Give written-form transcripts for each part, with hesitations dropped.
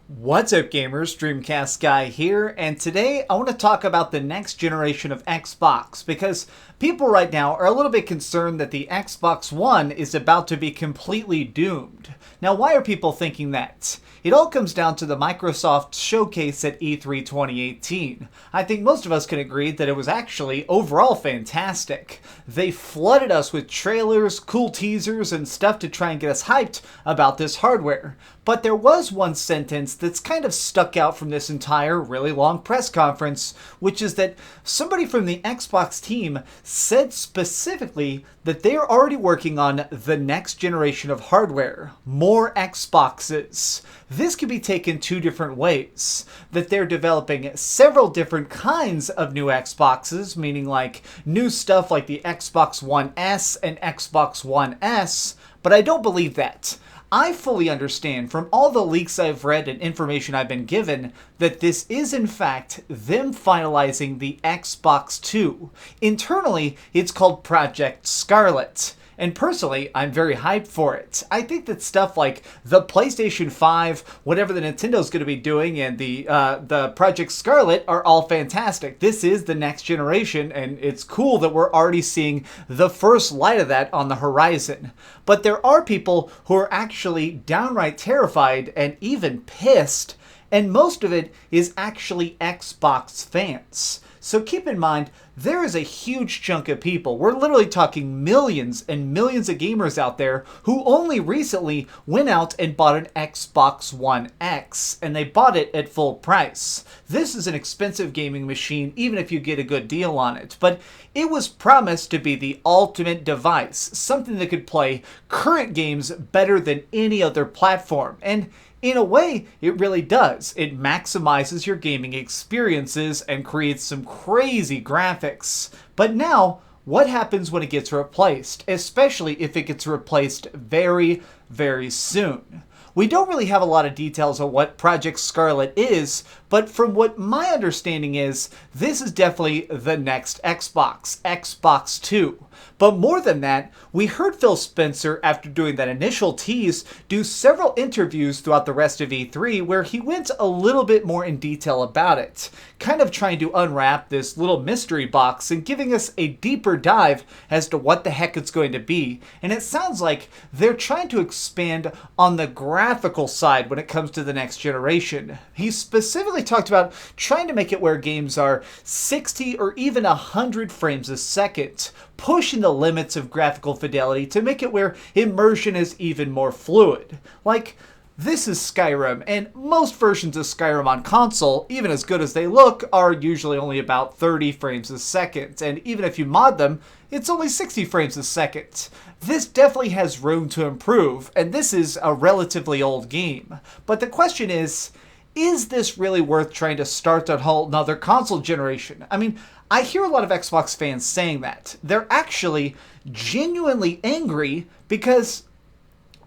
What's up gamers, DreamcastGuy here, and today I want to talk about the next generation of Xbox because people right now are a little bit concerned that the Xbox One is about to be completely doomed. Now, why are people thinking that? It all comes down to the Microsoft showcase at E3 2018. I think most of us can agree that it was actually overall fantastic. They flooded us with trailers, cool teasers, and stuff to try and get us hyped about this hardware. But there was one sentence that's kind of stuck out from this entire really long press conference, which is that somebody from the Xbox team said specifically that they are already working on the next generation of hardware, more Xboxes. This could be taken two different ways, that they're developing several different kinds of new Xboxes, meaning like new stuff like the Xbox One S and Xbox One S, but I don't believe that. I fully understand from all the leaks I've read and information I've been given that this is in fact them finalizing the Xbox 2. Internally, it's called Project Scarlet. And personally, I'm very hyped for it. I think that stuff like the PlayStation 5, whatever the Nintendo's going to be doing, and the Project Scarlet are all fantastic. This is the next generation, and it's cool that we're already seeing the first light of that on the horizon. But there are people who are actually downright terrified and even pissed, and most of it is actually Xbox fans. So keep in mind, there is a huge chunk of people, we're literally talking millions and millions of gamers out there who only recently went out and bought an Xbox One X, and they bought it at full price. This is an expensive gaming machine, even if you get a good deal on it, but it was promised to be the ultimate device, something that could play current games better than any other platform, and in a way, it really does. It maximizes your gaming experiences and creates some crazy graphics. But now, what happens when it gets replaced? Especially if it gets replaced very, very soon. We don't really have a lot of details on what Project Scarlet is, but from what my understanding is, this is definitely the next Xbox, Xbox 2. But more than that, we heard Phil Spencer, after doing that initial tease, do several interviews throughout the rest of E3 where he went a little bit more in detail about it, kind of trying to unwrap this little mystery box and giving us a deeper dive as to what the heck it's going to be. And it sounds like they're trying to expand on the graphical side when it comes to the next generation. He specifically talked about trying to make it where games are 60 or even 100 frames a second, pushing the limits of graphical fidelity to make it where immersion is even more fluid. Like, this is Skyrim, and most versions of Skyrim on console, even as good as they look, are usually only about 30 frames a second, and even if you mod them, it's only 60 frames a second. This definitely has room to improve, and this is a relatively old game. But the question is this really worth trying to start a whole nother console generation? I mean, I hear a lot of Xbox fans saying that. They're actually genuinely angry because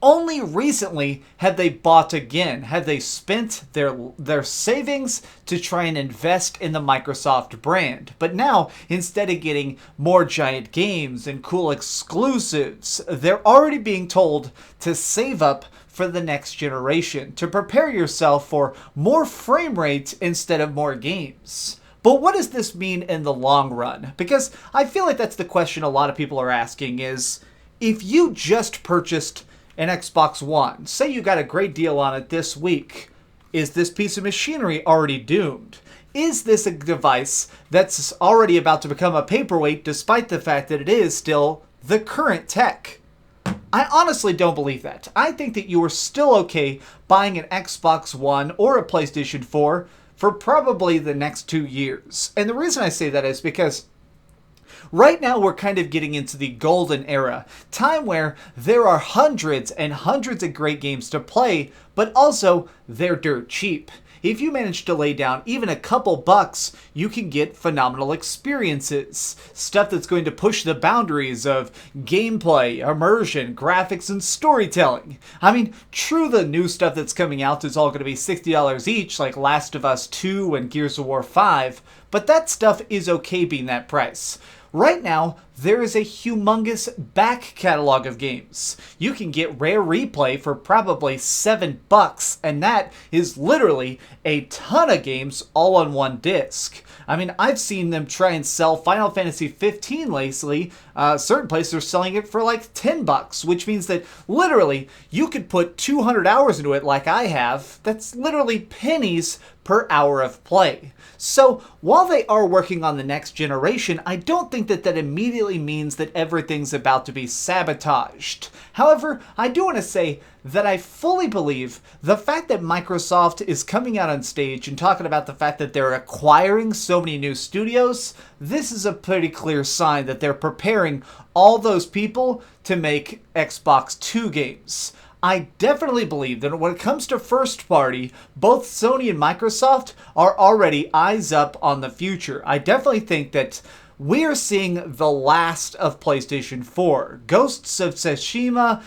only recently had they bought again, had they spent their savings to try and invest in the Microsoft brand. But now, instead of getting more giant games and cool exclusives, they're already being told to save up for the next generation, to prepare yourself for more frame rate instead of more games. But what does this mean in the long run? Because I feel like that's the question a lot of people are asking is, if you just purchased an Xbox One, say you got a great deal on it this week, is this piece of machinery already doomed? Is this a device that's already about to become a paperweight despite the fact that it is still the current tech? I honestly don't believe that. I think that you are still okay buying an Xbox One or a PlayStation 4 for probably the next 2 years. And the reason I say that is because right now we're kind of getting into the golden era, time where there are hundreds and hundreds of great games to play, but also they're dirt cheap. If you manage to lay down even a couple bucks, you can get phenomenal experiences. Stuff that's going to push the boundaries of gameplay, immersion, graphics, and storytelling. I mean, true, the new stuff that's coming out is all going to be $60 each, like Last of Us 2 and Gears of War 5, but that stuff is okay being that price. Right now, there is a humongous back catalog of games. You can get Rare Replay for probably $7, and that is literally a ton of games all on one disc. I mean, I've seen them try and sell Final Fantasy 15 lately. Certain places are selling it for like $10, which means that literally you could put 200 hours into it like I have. That's literally pennies per hour of play. So while they are working on the next generation, I don't think that that immediately means that everything's about to be sabotaged. However, I do want to say that I fully believe the fact that Microsoft is coming out on stage and talking about the fact that they're acquiring so many new studios, this is a pretty clear sign that they're preparing all those people to make Xbox 2 games. I definitely believe that when it comes to first party, both Sony and Microsoft are already eyes up on the future. I definitely think that we are seeing the last of PlayStation 4. Ghosts of Tsushima,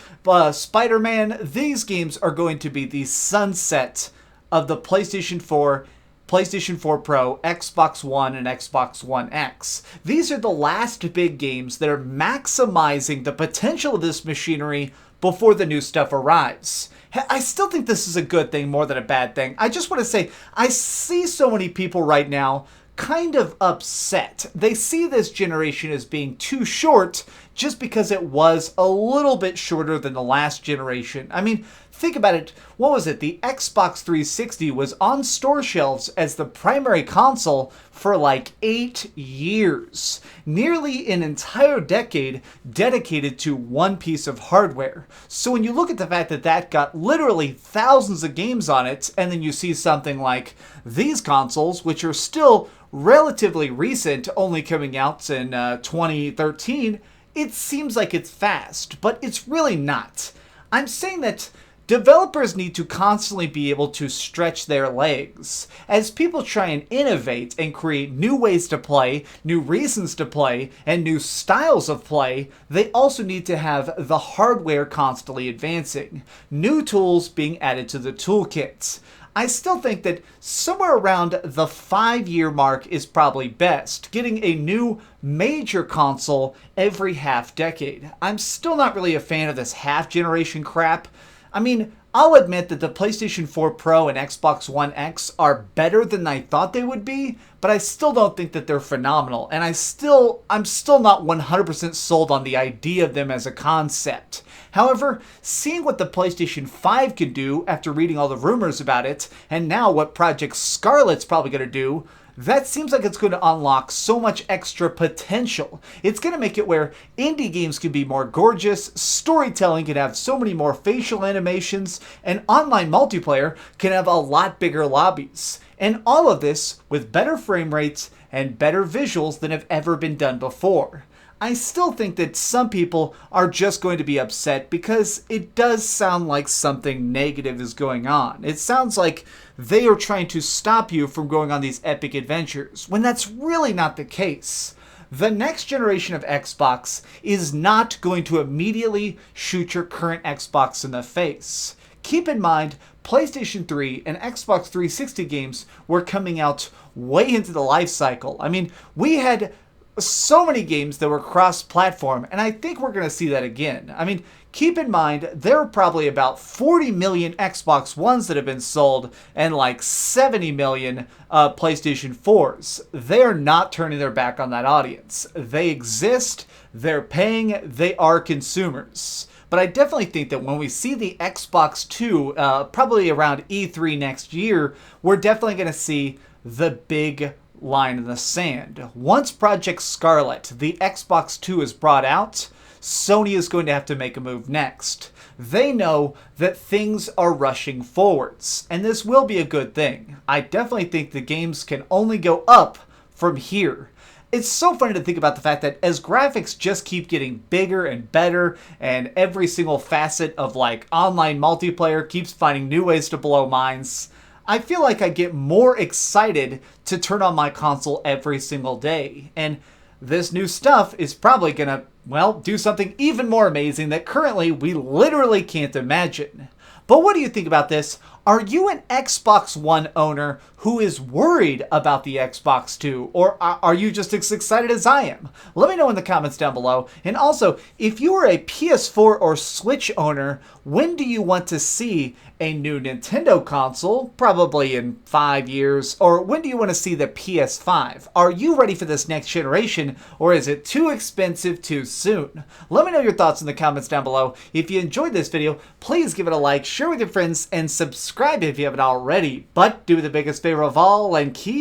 Spider-Man, these games are going to be the sunset of the PlayStation 4, PlayStation 4 Pro, Xbox One, and Xbox One X. These are the last big games that are maximizing the potential of this machinery before the new stuff arrives. I still think this is a good thing more than a bad thing. I just want to say, I see so many people right now kind of upset. They see this generation as being too short just because it was a little bit shorter than the last generation. I mean, think about it. What was it? The Xbox 360 was on store shelves as the primary console for like 8 years. Nearly an entire decade dedicated to one piece of hardware. So when you look at the fact that that got literally thousands of games on it, and then you see something like these consoles, which are still relatively recent, only coming out in 2013, it seems like it's fast, but it's really not. I'm saying that developers need to constantly be able to stretch their legs. As people try and innovate and create new ways to play, new reasons to play, and new styles of play, they also need to have the hardware constantly advancing. New tools being added to the toolkits. I still think that somewhere around the 5-year mark is probably best, getting a new major console every half decade. I'm still not really a fan of this half generation crap. I mean, I'll admit that the PlayStation 4 Pro and Xbox One X are better than I thought they would be, but I still don't think that they're phenomenal, and I'm still not 100% sold on the idea of them as a concept. However, seeing what the PlayStation 5 can do after reading all the rumors about it, and now what Project Scarlet's probably going to do, that seems like it's going to unlock so much extra potential. It's going to make it where indie games can be more gorgeous, storytelling can have so many more facial animations, and online multiplayer can have a lot bigger lobbies. And all of this with better frame rates and better visuals than have ever been done before. I still think that some people are just going to be upset because it does sound like something negative is going on. It sounds like they are trying to stop you from going on these epic adventures, when that's really not the case. The next generation of Xbox is not going to immediately shoot your current Xbox in the face. Keep in mind, PlayStation 3 and Xbox 360 games were coming out way into the life cycle. I mean, we had so many games that were cross-platform, and I think we're going to see that again. I mean, keep in mind, there are probably about 40 million Xbox Ones that have been sold and like 70 million PlayStation 4s. They're not turning their back on that audience. They exist, they're paying, they are consumers. But I definitely think that when we see the Xbox 2, probably around E3 next year, we're definitely going to see the big line in the sand. Once Project Scarlet, the Xbox 2, is brought out, Sony is going to have to make a move next. They know that things are rushing forwards, and this will be a good thing. I definitely think the games can only go up from here. It's so funny to think about the fact that as graphics just keep getting bigger and better, and every single facet of like online multiplayer keeps finding new ways to blow minds, I feel like I get more excited to turn on my console every single day. And this new stuff is probably gonna, well, do something even more amazing that currently we literally can't imagine. But what do you think about this? Are you an Xbox One owner who is worried about the Xbox 2, or are you just as excited as I am? Let me know in the comments down below. And also, if you are a PS4 or Switch owner, when do you want to see a new Nintendo console? Probably in 5 years. Or when do you want to see the PS5? Are you ready for this next generation, or is it too expensive too soon? Let me know your thoughts in the comments down below. If you enjoyed this video, please give it a like, share with your friends, and subscribe if you haven't already. But do the biggest favor of all and keep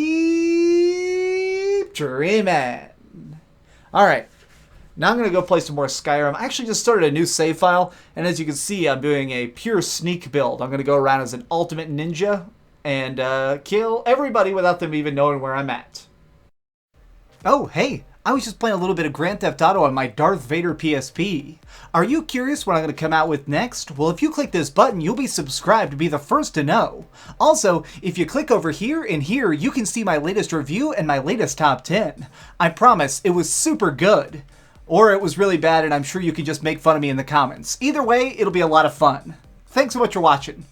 dreaming. Alright, now I'm going to go play some more Skyrim. I actually just started a new save file, and as you can see, I'm doing a pure sneak build. I'm going to go around as an ultimate ninja and kill everybody without them even knowing where I'm at. Oh, hey, I was just playing a little bit of Grand Theft Auto on my Darth Vader PSP. Are you curious what I'm going to come out with next? Well, if you click this button, you'll be subscribed to be the first to know. Also, if you click over here and here, you can see my latest review and my latest top 10. I promise, it was super good. Or it was really bad, and I'm sure you can just make fun of me in the comments. Either way, it'll be a lot of fun. Thanks so much for watching.